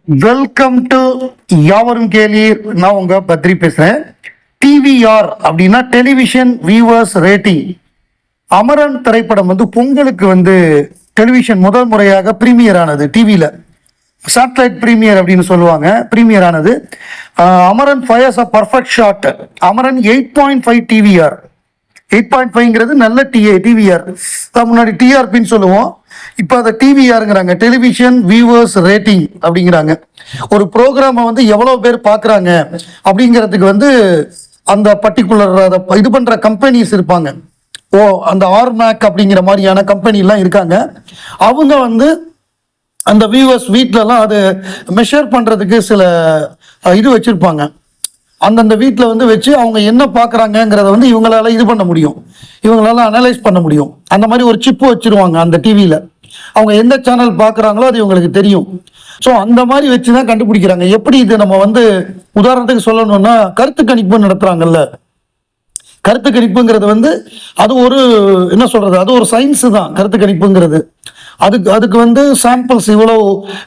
Welcome to யாவரும் கேளீர். நான் உங்க பத்ரி பேசுறேன். டிவிஆர் அப்படின்னா டெலிவிஷன் வியூவர்ஸ் ரேட்டிங். அமரன் திரைப்படம் பொங்கலுக்கு டெலிவிஷன் முதல் முறையாக பிரீமியர் ஆனது. டிவியில சேட்டலைட் பிரீமியர் அப்படின்னு சொல்லுவாங்க. பிரீமியர் ஆனது. Amaran fires a perfect shot. Amaran 8.5 TVR. 8.5ங்கிறது நல்ல டிவிஆர். முன்னாடி டிஆர்பின்னு சொல்லுவோம், இப்போ அதை டிவிஆருங்கிறாங்க. டெலிவிஷன் வியூவர்ஸ் ரேட்டிங் அப்படிங்கிறாங்க. ஒரு ப்ரோக்ராமை எவ்வளோ பேர் பார்க்குறாங்க அப்படிங்கிறதுக்கு அந்த பர்டிகுலர் அதை இது பண்ணுற கம்பெனிஸ் இருப்பாங்க. அந்த ஆர்மேக் அப்படிங்கிற மாதிரியான கம்பெனிலாம் இருக்காங்க. அவங்க அந்த வியூவர்ஸ் வீட்டிலலாம் அது மெஷர் பண்ணுறதுக்கு சில இது வச்சுருப்பாங்க. அந்தந்த வீட்டில் வச்சு அவங்க என்ன பார்க்குறாங்கங்கிறத இவங்களால இது பண்ண முடியும், இவங்களால அனலைஸ் பண்ண முடியும். அந்த மாதிரி ஒரு சிப்பு வச்சுருவாங்க அந்த டிவியில். அவங்க எந்த சேனல் பார்க்குறாங்களோ அது இவங்களுக்கு தெரியும். ஸோ அந்த மாதிரி வச்சு தான் கண்டுபிடிக்கிறாங்க. எப்படி இது நம்ம உதாரணத்துக்கு சொல்லணும்னா, கருத்து கணிப்பு நடத்துகிறாங்கல்ல. கருத்து கணிப்புங்கிறது அது ஒரு என்ன சொல்கிறது, அது ஒரு சயின்ஸு தான் கருத்து கணிப்புங்கிறது. அதுக்கு சாம்பிள்ஸ்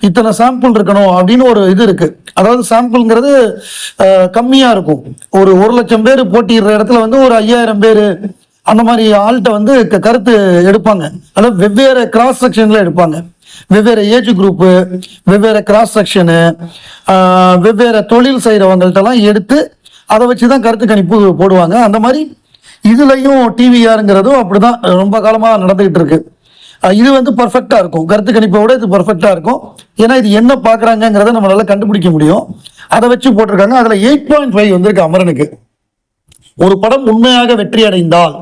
இத்தனை சாம்பிள் இருக்கணும் அப்படின்னு ஒரு இது இருக்கு. அதாவது சாம்பிள்ங்கிறது கம்மியாக இருக்கும். ஒரு 1,00,000 பேர் போட்டிடுற இடத்துல ஒரு 5,000 பேர் அந்த மாதிரி ஆள்கிட்ட கருத்து எடுப்பாங்க. அதாவது வெவ்வேறு கிராஸ் செக்ஷன்ல எடுப்பாங்க. வெவ்வேறு ஏஜ் குரூப்பு, வெவ்வேறு கிராஸ் செக்ஷனு, வெவ்வேறு தொழில் செய்கிறவங்கள்ட்டலாம் எடுத்து அதை வச்சு தான் கருத்து கணிப்பு போடுவாங்க. அந்த மாதிரி இதுலையும் டிவிஆருங்கிறதும் அப்படிதான் ரொம்ப காலமாக நடந்துகிட்டு இருக்கு. இது பர்ஃபெக்டாக இருக்கும். கருத்து கணிப்பை விட இது பர்ஃபெக்டாக இருக்கும். ஏன்னா இது என்ன பார்க்குறாங்கிறத நம்மளால கண்டுபிடிக்க முடியும். அதை வச்சு போட்டிருக்காங்க. அதில் 8.5 வந்திருக்கு அமரனுக்கு. ஒரு படம் உண்மையாக வெற்றி அடைந்தால்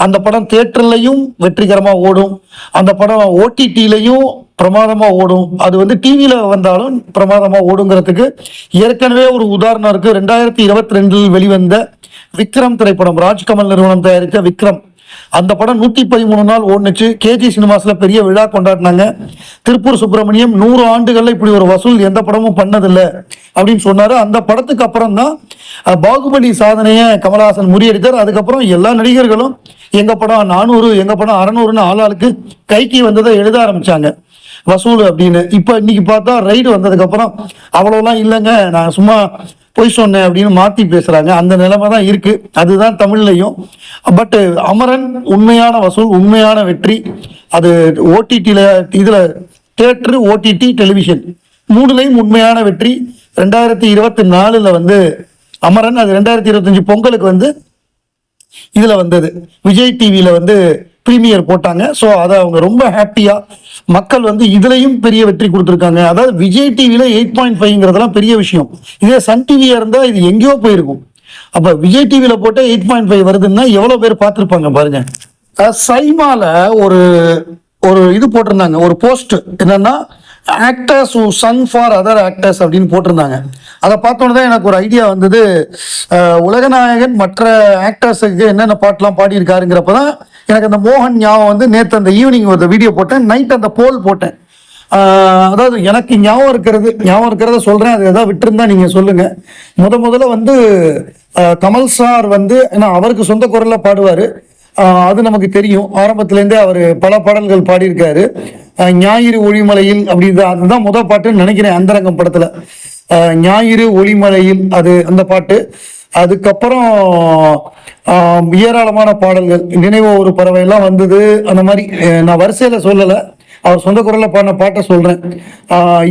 அந்த படம் தியேட்டர்லையும் வெற்றிகரமாக ஓடும், அந்த படம் ஓடிடிலையும் பிரமாதமாக ஓடும், அது டிவியில் வந்தாலும் பிரமாதமாக ஓடுங்கிறதுக்கு ஏற்கனவே ஒரு உதாரணம் இருக்கு. 2022 வெளிவந்த விக்ரம் திரைப்படம், ராஜ்கமல் நிறுவனம் தயாரித்த விக்ரம். அந்த படம் 113 நாள் ஓடுனுச்சு. கேஜி சினிமாஸ்ல பெரிய விழா கொண்டாடினாங்க. திருப்பூர் சுப்பிரமணியம் 100 ஆண்டுகள்ல இப்படி ஒரு வசூல் எந்த படமும் பண்ணதில்லை அப்படின்னு சொன்னாரு. அந்த படத்துக்கு அப்புறம் தான் பாகுபலி சாதனையை கமலஹாசன் முறியடித்தார். அதுக்கப்புறம் எல்லா நடிகர்களும் எங்க படம் 400, எங்க படம் 600ன்னு ஆளாளுக்கு கைக்கு வந்ததை எழுத ஆரம்பிச்சாங்க வசூல் அப்படின்னு. இப்ப இன்னைக்கு பார்த்தா ரைடு வந்ததுக்கு அப்புறம் அவ்வளோலாம் இல்லைங்க, நான் சும்மா பொய் சொன்னேன் அப்படின்னு மாற்றி பேசுகிறாங்க. அந்த நிலைமை தான் இருக்குது. அதுதான் தமிழ்லையும். பட்டு அமரன் உண்மையான வசூல், உண்மையான வெற்றி. அது ஓடிடியில், இதில் தியேட்டரு, ஓடிடி, டெலிவிஷன் மூணுலையும் உண்மையான வெற்றி. 2024 அமரன், அது 2025 பொங்கலுக்கு இதில் வந்தது. விஜய் டிவியில் பிரீமியர் போட்டாங்க. ஸோ அதை அவங்க ரொம்ப ஹாப்பியாக, மக்கள் இதுலையும் பெரிய வெற்றி கொடுத்துருக்காங்க. அதாவது விஜய் டிவியில் 8.5ங்கிறதெல்லாம் பெரிய விஷயம். இதே சன் டிவியாக இருந்தால் இது எங்கேயோ போயிருக்கும். அப்போ விஜய் டிவியில் போட்டு 8.5 வருதுன்னா எவ்வளோ பேர் பார்த்துருப்பாங்க பாருங்க. சைமால ஒரு ஒரு இது போட்டிருந்தாங்க, ஒரு போஸ்ட். என்னன்னா, actors who sung for other actors அப்படின்னு போட்டிருந்தாங்க. அதை பார்த்தோன்னே தான் எனக்கு ஒரு ஐடியா வந்தது. உலகநாயகன் மற்ற ஆக்டர்ஸுக்கு என்னென்ன பாட்டெலாம் பாடியிருக்காருங்கிறப்ப தான் எனக்கு அந்த மோகன் ஞாபகம் நேற்று அந்த ஈவினிங் ஒரு வீடியோ போட்டேன், நைட் அந்த போல் போட்டேன். அதாவது எனக்கு ஞாபகம் இருக்கிறத சொல்கிறேன். அது எதாவது விட்டுருந்தா நீங்கள் சொல்லுங்கள். முதல்ல கமல் சார் ஏன்னா அவருக்கு சொந்த குரலில் பாடுவார், அது நமக்கு தெரியும். ஆரம்பத்துலேருந்தே அவர் பல பாடல்கள் பாடியிருக்காரு. ஞாயிறு ஒளிமலையில் அப்படி அதுதான் முதல் பாட்டுன்னு நினைக்கிறேன், அந்தரங்கம் படத்தில். ஞாயிறு ஒளிமலையில் அது அந்த பாட்டு. அதுக்கப்புறம் ஏராளமான பாடல்கள், நினைவோ ஒரு பறவை எல்லாம் வந்தது. அந்த மாதிரி நான் வரிசையில் சொல்லலை, அவர் சொந்த குரலில் பாடின பாட்டை சொல்கிறேன்.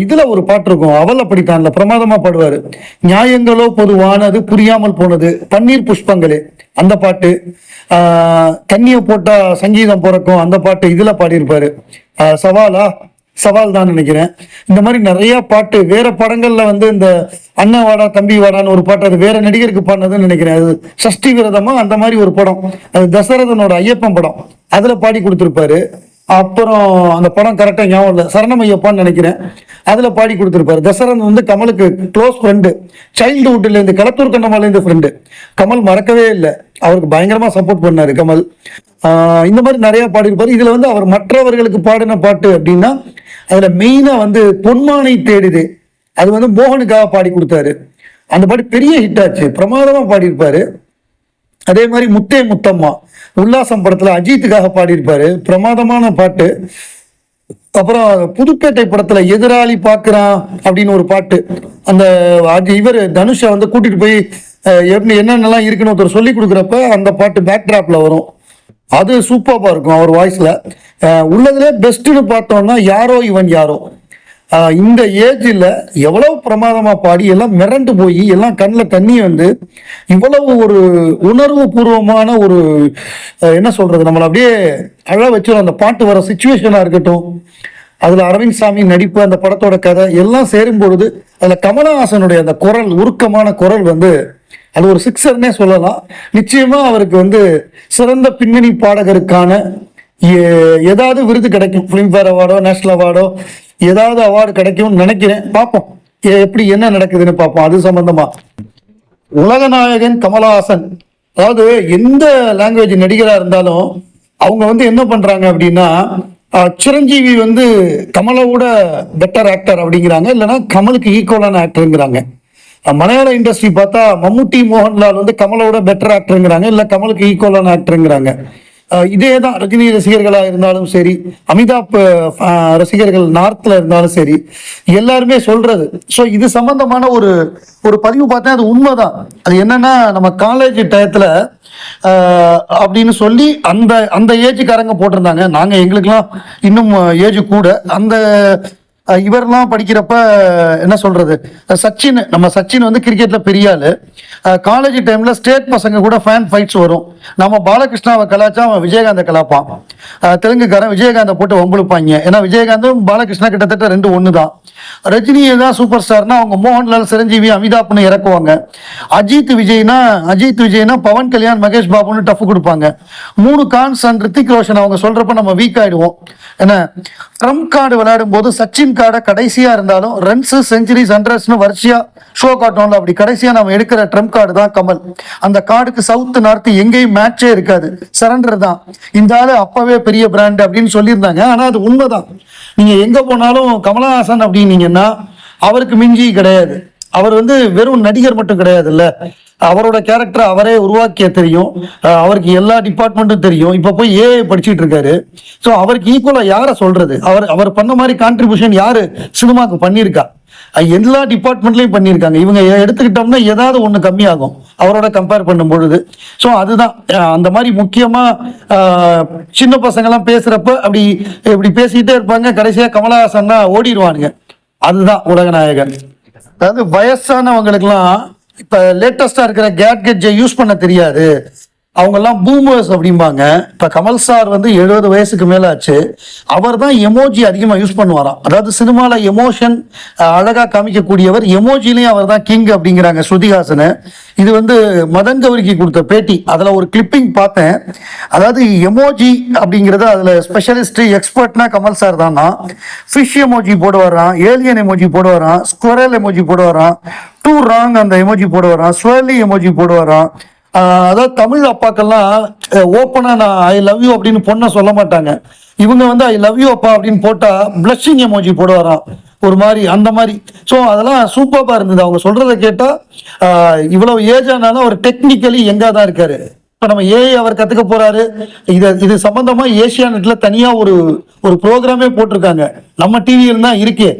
இதில் ஒரு பாட்டு இருக்கும், அவள் அப்படித்தான்ல, பிரமாதமாக பாடுவார். நியாயங்களோ பொதுவானது புரியாமல் போனது, பன்னீர் புஷ்பங்களே அந்த பாட்டு. தண்ணியை போட்டால் சங்கீதம் பிறக்கும் அந்த பாட்டு இதில் பாடியிருப்பார். சவால் தான் நினைக்கிறேன். இந்த மாதிரி நிறைய பாட்டு வேற படங்கள்ல இந்த அண்ணன் வாடா தம்பி வாடான்னு ஒரு பாட்டு, அது வேற நடிகருக்கு பாடினதுன்னு நினைக்கிறேன். அது சஷ்டி விரதமா அந்த மாதிரி ஒரு படம், அது தசரதனோட ஐயப்பன் படம், அதுல பாடி கொடுத்துருப்பாரு. அப்புறம் அந்த படம் கரெக்டா ஞாபகம் இல்லை, சரணம் ஐயப்பான்னு நினைக்கிறேன், அதுல பாடி கொடுத்துருப்பாரு. தசரதன் கமலுக்கு க்ளோஸ் ஃப்ரெண்டு, சைல்டுஹுட்ல இருந்து, களத்தூர் கண்ணமாலேருந்து ஃப்ரெண்டு. கமல் மறக்கவே இல்லை, அவருக்கு பயங்கரமா சப்போர்ட் பண்ணாரு கமல். இந்த மாதிரி நிறைய பாடியிருப்பாரு. இதுல அவர் மற்றவர்களுக்கு பாடின பாட்டு அப்படின்னா, அதுல மெயினா பொன்மானை தேடுது, அது மோகனுக்காக பாடி கொடுத்தாரு. அந்த பாட்டு பெரிய ஹிட் ஆச்சு, பிரமாதமா பாடியிருப்பாரு. அதே மாதிரி முத்தே முத்தம்மா உல்லாசம் படத்துல அஜித்துக்காக பாடியிருப்பாரு, பிரமாதமான பாட்டு. அப்புறம் புதுப்பேட்டை படத்துல எதிராளி பாக்குறான் அப்படின்னு ஒரு பாட்டு, அந்த இவர் தனுஷை வந்து கூட்டிட்டு போய் என்னென்னலாம் இருக்குன்னு ஒருத்தர் சொல்லி கொடுக்குறப்ப அந்த பாட்டு பேக் டிராப்ல வரும். அது சூப்பராக இருக்கும் அவர் வாய்ஸ்ல. உள்ளதுலே பெஸ்ட்னு பார்த்தோம்னா யாரோ இவன் யாரோ. இந்த ஏஜில் எவ்வளவு பிரமாதமா பாடி எல்லாம் மிரண்டு போய் எல்லாம் கண்ணில் தண்ணி வந்து இவ்வளவு ஒரு உணர்வு பூர்வமான ஒரு என்ன சொல்றது, நம்மளை அப்படியே அழ வச்சு அந்த பாட்டு வர சுச்சுவேஷனா இருக்கட்டும், அதுல அரவிந்த் சாமி நடிப்பு, அந்த படத்தோட கதை எல்லாம் சேரும் பொழுது அதுல கமலஹாசனுடைய அந்த குரல், உருக்கமான குரல் வந்து அது ஒரு சிக்ஸர்னே சொல்லலாம். நிச்சயமா அவருக்கு வந்து சிறந்த பின்னணி பாடகருக்கான ஏதாவது விருது கிடைக்கும், பிலிம்பேர் அவார்டோ நேஷனல் அவார்டோ ஏதாவது அவார்டு கிடைக்கும்னு நினைக்கிறேன். பார்ப்போம் எப்படி என்ன நடக்குதுன்னு பார்ப்போம். அது சம்பந்தமா உலகநாயகன் கமலஹாசன், அதாவது எந்த லாங்குவேஜ் நடிகராக இருந்தாலும் அவங்க வந்து என்ன பண்றாங்க அப்படின்னா, சிரஞ்சீவி வந்து கமலோட பெட்டர் ஆக்டர் அப்படிங்கிறாங்க, இல்லைன்னா கமலுக்கு ஈக்குவலான ஆக்டருங்கிறாங்க. மலையாள இண்டஸ்ட்ரி பார்த்தா மம்முட்டி மோகன்லால் வந்து கமலோட பெட்டர் ஆக்டருங்கிறாங்க, இல்லை கமலுக்கு ஈக்குவலான ஆக்டருங்கிறாங்க. இதே தான் ரஜினி ரசிகர்களாக இருந்தாலும் சரி, அமிதாப் ரசிகர்கள் நார்த்ல இருந்தாலும் சரி, எல்லாருமே சொல்றது. ஸோ இது சம்பந்தமான ஒரு ஒரு பதிவு பார்த்தேன், அது உண்மைதான். அது என்னன்னா, நம்ம காலேஜ் டயத்துல அப்படின்னு சொல்லி அந்த அந்த ஏஜுக்காரங்க போட்டிருந்தாங்க. நாங்கள் எங்களுக்கெல்லாம் இன்னும் ஏஜ் கூட. அந்த இவரெல்லாம் படிக்கிறப்ப என்ன சொல்றது, சச்சின், நம்ம சச்சின் வந்து கிரிக்கெட்ல பெரிய ஆளு. காலேஜ் டைம்ல ஸ்டேட் பசங்க கூட ஃபேன் ஃபைட்ஸ் வரும். நம்ம பாலகிருஷ்ணாவை கலாச்சா அவன் விஜயகாந்த கலாப்பான். தெலுங்குக்காரன் விஜயகாந்த போட்டு வம்புழுப்பாங்க. ஏன்னா விஜயகாந்தும் பாலகிருஷ்ணா கிட்டத்தட்ட 2 ஒன்று தான். ரஜினியை தான் சூப்பர் ஸ்டார்னா அவங்க மோகன்லால், சிரஞ்சீவி, அமிதாப்னு இறக்குவாங்க. அஜித் விஜய்னா பவன் கல்யாண், மகேஷ் பாபுன்னு டஃப் கொடுப்பாங்க. 3 கான்ஸ் அண்ட் ரித்திக் ரோஷன் அவங்க சொல்றப்ப நம்ம வீக் ஆயிடுவோம். ஏன்னா ட்ரம்ப் கார்டு விளையாடும் போது சச்சின் கார்டை கடைசியா இருந்தாலும் ரன்ஸ், செஞ்சுரிஸ், ஹண்ட்ரட்ஸ்னு வரிசையா ஷோ காட்டோம்ல, அப்படி கடைசியா நம்ம எடுக்கிற ட்ரம்ப் கார்டு தான் கமல். அந்த கார்டுக்கு சவுத் நார்த் எங்கேயும் மேட்சே இருக்காது, சரண்டர் தான். இந்த ஆளு அப்பவே பெரிய பிராண்ட் அப்படின்னு சொல்லியிருந்தாங்க. ஆனா அது உண்மைதான். நீங்க எங்க போனாலும் கமலஹாசன் அப்படின்னீங்கன்னா அவருக்கு மிஞ்சி கிடையாது. அவர் வந்து வெறும் நடிகர் மட்டும் கிடையாது இல்ல, அவரோட கேரக்டரை அவரே உருவாக்கிய தெரியும், அவருக்கு எல்லா டிபார்ட்மெண்ட்டும் தெரியும். இப்ப போய் ஏஐ படிச்சுட்டு இருக்காரு. ஸோ அவருக்கு ஈக்குவலா யாரை சொல்றது? அவர் பண்ண மாதிரி கான்ட்ரிபியூஷன் யாரு சினிமாக்கு பண்ணியிருக்கா? எல்லா டிபார்ட்மெண்ட்லயும் பண்ணியிருக்காங்க. இவங்க எடுத்துக்கிட்டோம்னா ஏதாவது ஒண்ணு கம்மியாகும் அவரோட கம்பேர் பண்ணும் பொழுது. ஸோ அதுதான் அந்த மாதிரி முக்கியமா சின்ன பசங்க எல்லாம் பேசுறப்ப அப்படி இப்படி பேசிக்கிட்டே இருப்பாங்க, கடைசியா கமலஹாசன்னா ஓடிடுவானுங்க. அதுதான் உலகநாயகன். அதாவது வயசானவங்களுக்குலாம் இப்ப லேட்டஸ்டா இருக்கிற கேட்கெட்ஜை யூஸ் பண்ண தெரியாது, அவங்கெல்லாம் பூமர்ஸ் அப்படிம்பாங்க. இப்ப கமல் சார் வந்து 70 வயசுக்கு மேல ஆச்சு. அவர் தான் எமோஜி அதிகமா யூஸ் பண்ணுவாராம். அதாவது சினிமால எமோஷன் அழகா காமிக்கக்கூடியவர், எமோஜிலையும் அவர் தான் கிங் அப்படிங்கிறாங்க ஸ்ருதிஹாசன். இது வந்து மதன் கௌரிக்கு கொடுத்த பேட்டி, அதுல ஒரு கிளிப்பிங் பார்த்தேன். அதாவது எமோஜி அப்படிங்கிறது அதுல ஸ்பெஷலிஸ்ட் எக்ஸ்பர்ட்னா கமல் சார் தானா. ஃபிஷ் எமோஜி போட வரான், ஏலியன் எமோஜி போட வரான், ஸ்குவரல் எமோஜி போட வரான், டூ ராங் அந்த எமோஜி போட வரான், ஸ்வர்லி எமோஜி போட வரான். அதாவது தமிழ் அப்பாக்கெல்லாம் ஓப்பனா நான் ஐ லவ் யூ அப்படின்னு பொண்ணை சொல்ல மாட்டாங்க. இவங்க வந்து ஐ லவ் யூ அப்பா அப்படின்னு போட்டா பிளஷிங் எமோஜி போட வரான் ஒரு மாதிரி, அந்த மாதிரி. ஸோ அதெல்லாம் சூப்பராக இருந்தது. அவங்க சொல்றதை கேட்டா இவ்வளவு ஏஜ் ஆனாலும் அவர் டெக்னிக்கலி எங்கா தான் இருக்காரு. இப்போ நம்ம ஏஐ அவர் கத்துக்க போறாரு. இது சம்பந்தமா ஏசியா நெட்ல தனியா ஒரு ப்ரோக்ராமே போட்டிருக்காங்க. நம்ம டிவியில் தான் இருக்கே.